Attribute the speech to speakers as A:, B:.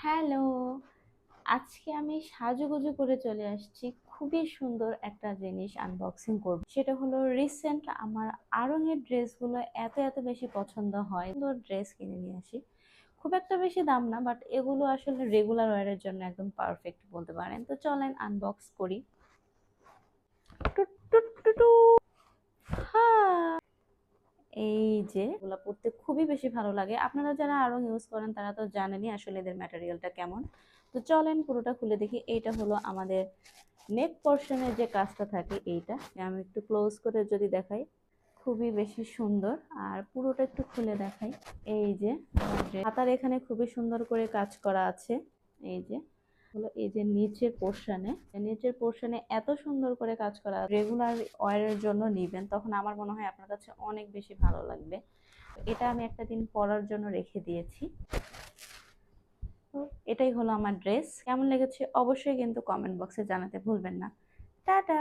A: Hello, আজকে আমি সাজুগুজু করে চলে আসছি। খুবই সুন্দর একটা জিনিস আনবক্সিং করব। সেটা হলো রিসেন্ট আমার আড়ং এর ড্রেসগুলো এত এত বেশি পছন্দ হয়। সুন্দর ড্রেস কিনে নিয়ে আসি। খুব একটা বেশি দাম না, বাট এগুলো আসলে রেগুলার ওয়্যারের জন্য একদম পারফেক্ট বলতে পারেন। তো চলেন আনবক্স করি। টুট টুট টুটু। হ্যাঁ, এই যে এগুলো পড়তে খুবই বেশি ভালো লাগে। আপনারা যারা আড়ং ইউজ করেন তারা তো জানেনই আসলে এদের ম্যাটেরিয়ালটা কেমন। তো চলেন পুরোটা খুলে দেখি। এইটা হলো আমাদের নেক পোর্শনের যে কাজটা থাকে, এইটা আমি একটু ক্লোজ করে যদি দেখাই, খুবই বেশি সুন্দর। আর পুরোটা একটু খুলে দেখাই। এই যে হাতার এখানে খুবই সুন্দর করে কাজ করা আছে। এই যে হলো এই যে নিচের পোর্শনে এত সুন্দর করে কাজ করা। রেগুলার ওয়্যারের জন্য নিবেন, তখন আমার মনে হয় আপনার কাছে অনেক বেশি ভালো লাগবে। এটা আমি একটা দিন পরার জন্য রেখে দিয়েছি। তো এটাই হলো আমার ড্রেস। কেমন লেগেছে অবশ্যই কিন্তু কমেন্ট বক্সে জানাতে ভুলবেন না। টাটা।